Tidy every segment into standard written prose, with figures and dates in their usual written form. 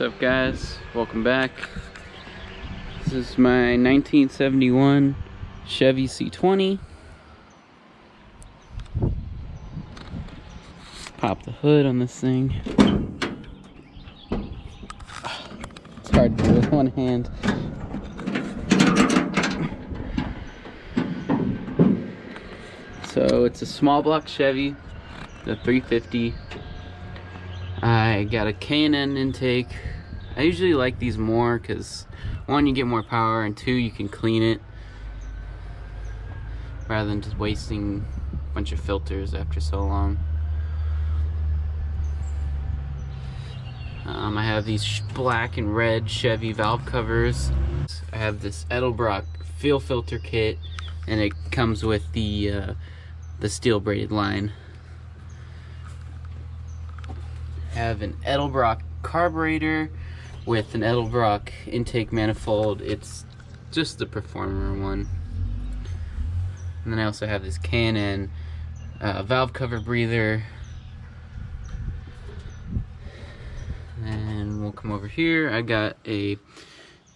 What's up, guys? Welcome back. This is my 1971 Chevy C20. Pop the hood on this thing. It's hard to do with one hand. So it's a small block Chevy, the 350. I got a K&N intake. I usually like these more because one, you get more power, and two, you can clean it rather than just wasting a bunch of filters after so long. I have these black and red Chevy valve covers. I have this Edelbrock fuel filter kit, and it comes with the steel braided line. I have an Edelbrock carburetor with an Edelbrock intake manifold. It's just the performer one. And then I also have this K&N valve cover breather. And we'll come over here. I got a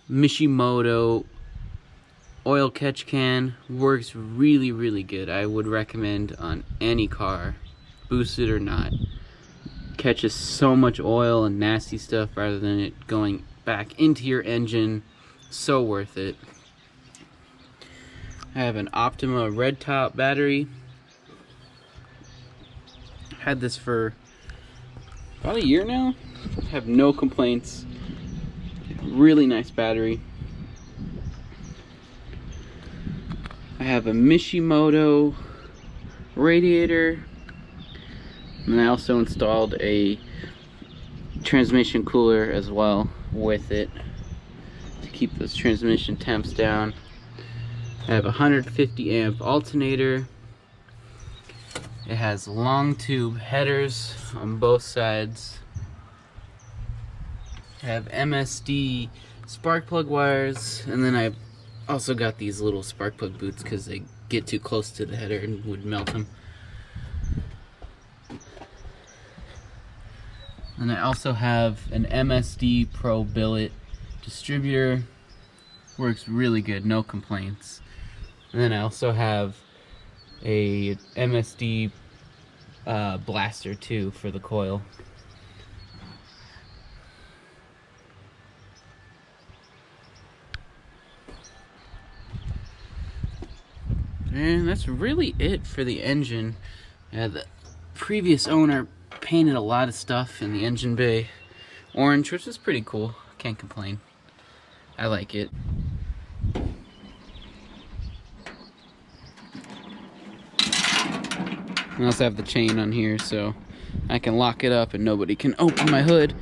Mishimoto oil catch can. Works really, really good. I would recommend on any car, boosted or not. Catches so much oil and nasty stuff rather than it going back into your engine. So worth it. I have an Optima red top battery. Had this for about a year now. Have no complaints. Really nice battery. I have a Mishimoto radiator. And I also installed a transmission cooler as well with it to keep those transmission temps down. I have a 150 amp alternator. It has long tube headers on both sides. I have MSD spark plug wires, and then I've also got these little spark plug boots because they get too close to the header and would melt them. And I also have an MSD Pro billet distributor. Works really good, no complaints. And then I also have a MSD blaster too for the coil. And that's really it for the engine. The previous owner painted a lot of stuff in the engine bay orange, which is pretty cool. Can't complain. I like it. I also have the chain on here so I can lock it up and nobody can open my hood.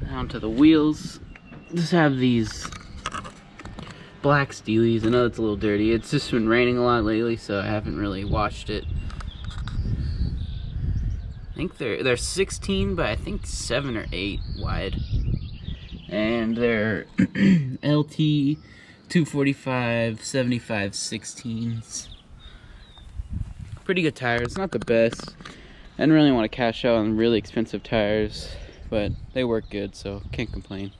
Down to the wheels. Just have these black steelies. I know it's a little dirty. It's just been raining a lot lately, so I haven't really washed it. I think they're 16, but I think 7 or 8 wide. And they're LT 245 75 16s. Pretty good tires. Not the best. I didn't really want to cash out on really expensive tires, but they work good, so can't complain.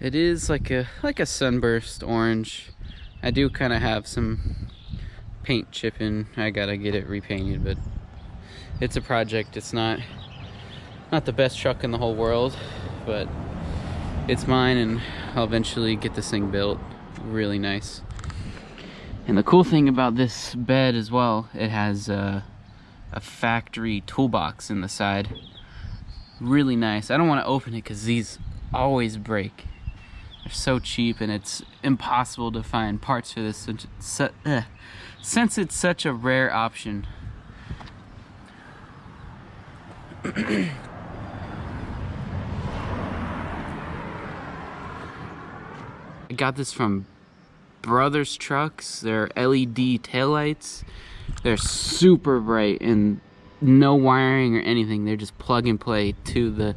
It is like a sunburst orange. I do kind of have some paint chipping. I gotta get it repainted, but it's a project. It's not the best truck in the whole world, but it's mine, and I'll eventually get this thing built. Really nice. And the cool thing about this bed as well, it has a factory toolbox in the side. Really nice. I don't want to open it because these always break. They're so cheap, and it's impossible to find parts for this since it's such a rare option. I got this from Brothers Trucks. They're LED taillights. They're super bright and no wiring or anything. They're just plug and play to the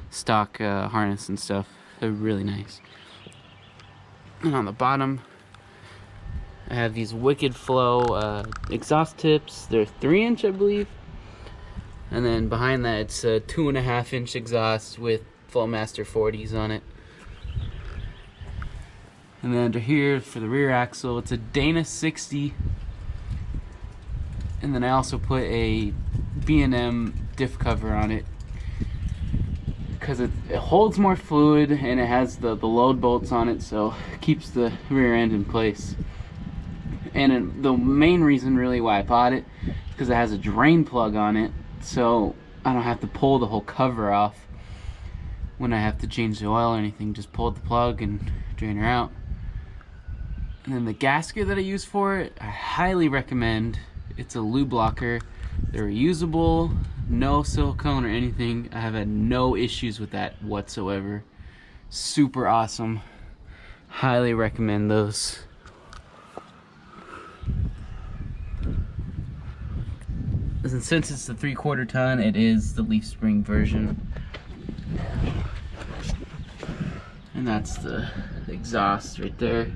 stock harness and stuff. They're really nice. And on the bottom, I have these Wicked Flow exhaust tips. They're 3-inch, I believe. And then behind that, it's a 2.5-inch exhaust with Flowmaster 40s on it. And then under here for the rear axle, it's a Dana 60. And then I also put a B&M diff cover on it because it holds more fluid, and it has the load bolts on it, so it keeps the rear end in place. And the main reason really why I bought it is because it has a drain plug on it, so I don't have to pull the whole cover off when I have to change the oil or anything. Just pull the plug and drain her out. And then the gasket that I use for it, I highly recommend. It's a lube blocker. They're reusable, no silicone or anything. I have had no issues with that whatsoever. Super awesome. Highly recommend those. And since it's the 3/4 ton, it is the leaf spring version. And that's the exhaust right there.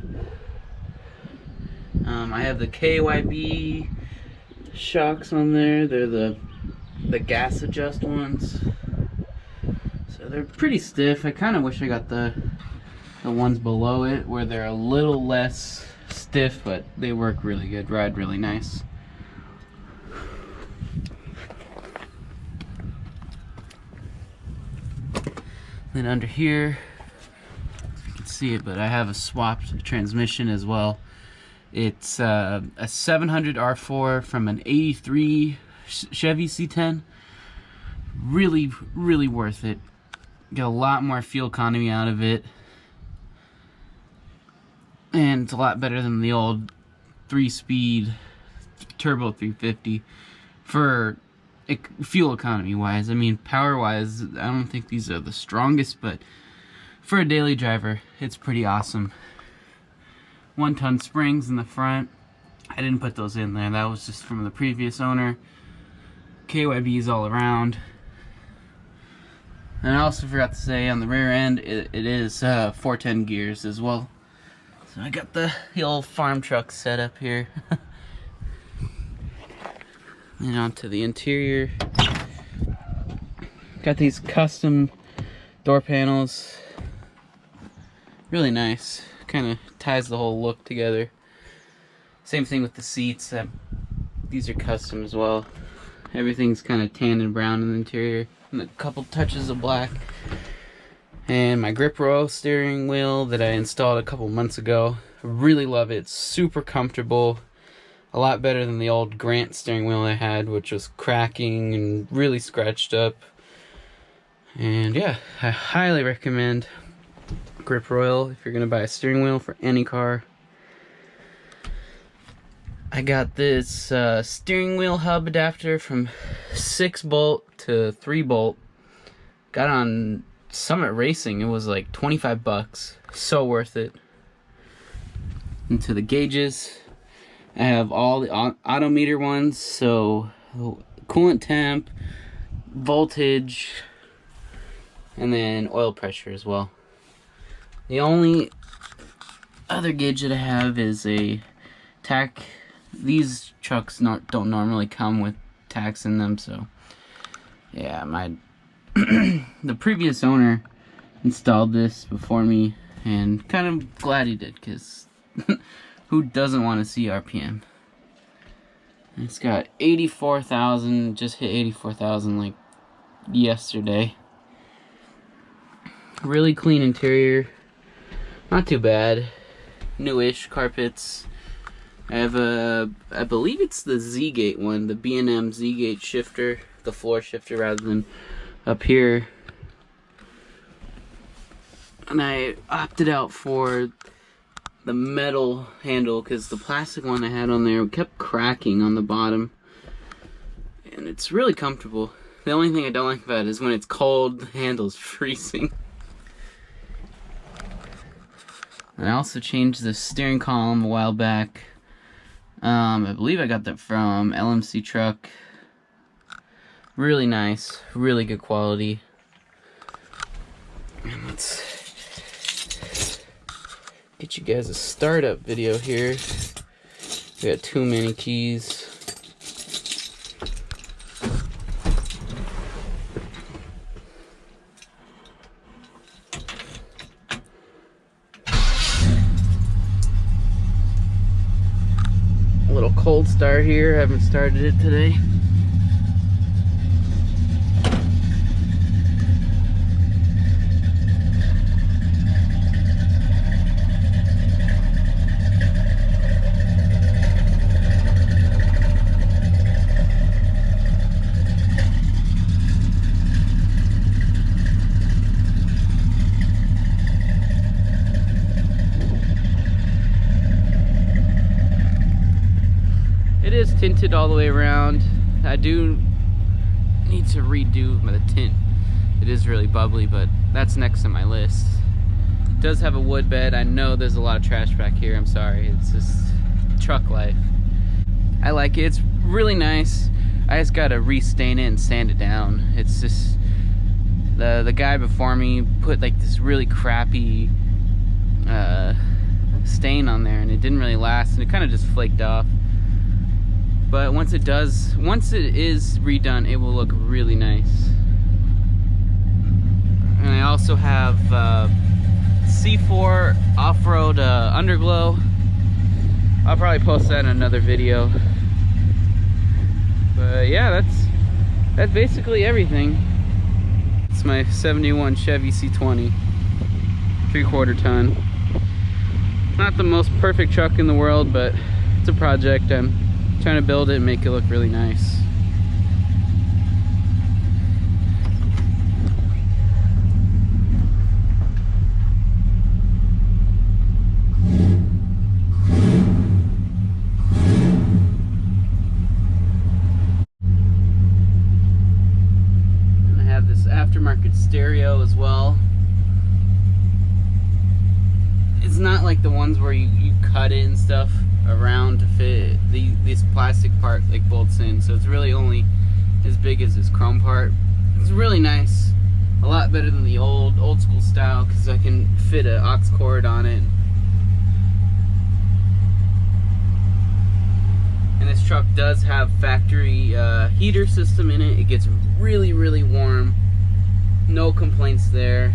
I have the KYB shocks on there. They're the gas adjust ones. So they're pretty stiff. I kind of wish I got the ones below it where they're a little less stiff, but they work really good, ride really nice. Then under here, you can see it, but I have a swapped transmission as well. It's a 700 R4 from an 83 Chevy C10. Really, really worth it. Get a lot more fuel economy out of it. And it's a lot better than the old 3-speed turbo 350 for fuel economy wise. I mean, power wise, I don't think these are the strongest, but for a daily driver, it's pretty awesome. 1-ton springs in the front. I didn't put those in there. That was just from the previous owner. KYBs all around. And I also forgot to say on the rear end, it is 410 gears as well. So I got the old farm truck set up here. And onto the interior. Got these custom door panels. Really nice. Kind of ties the whole look together. Same thing with the seats. These are custom as well. Everything's kind of tan and brown in the interior, and a couple touches of black. And my grip roll steering wheel that I installed a couple months ago. I really love it. It's super comfortable. A lot better than the old Grant steering wheel I had, which was cracking and really scratched up. And yeah, I highly recommend Grip Royal if you're gonna buy a steering wheel for any car. I got this steering wheel hub adapter from 6-bolt to 3-bolt. Got on Summit Racing. It was like 25 bucks. So worth it. Into the gauges, I have all the auto meter ones, so coolant temp, voltage, and then oil pressure as well. The only other gauge that I have is a tack. These trucks don't normally come with tacks in them, so yeah, the previous owner installed this before me, and kind of glad he did, because who doesn't want to see RPM? It's got 84,000, just hit 84,000 like yesterday. Really clean interior, not too bad. Newish carpets. I have I believe it's the Z-Gate one, the B&M Z-Gate shifter, the floor shifter rather than up here. And I opted out for the metal handle because the plastic one I had on there kept cracking on the bottom. And it's really comfortable. The only thing I don't like about it is when it's cold, the handle's freezing. And I also changed the steering column a while back. I believe I got that from LMC Truck. Really nice, really good quality. And let's get you guys a startup video here. We got too many keys. A little cold start here. Haven't started it today. It is tinted all the way around. I do need to redo the tint. It is really bubbly, but that's next on my list. It does have a wood bed. I know there's a lot of trash back here. I'm sorry. It's just truck life. I like it. It's really nice. I just gotta restain it and sand it down. It's just the guy before me put like this really crappy stain on there, and it didn't really last, and it kind of just flaked off. But once it is redone, it will look really nice. And I also have C4 off-road underglow. I'll probably post that in another video. But yeah, that's basically everything. It's my 71 Chevy C20, 3/4 ton. Not the most perfect truck in the world, but it's a project. I'm trying to build it and make it look really nice. And I have this aftermarket stereo as well. It's not like the ones where you cut it and stuff around to fit this plastic part like bolts in, so it's really only as big as this chrome part. It's really nice, a lot better than the old school style, because I can fit an aux cord on it. And this truck does have factory heater system in it. It gets really warm, no complaints there.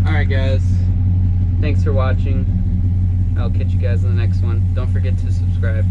Alright guys, thanks for watching. I'll catch you guys in the next one. Don't forget to subscribe.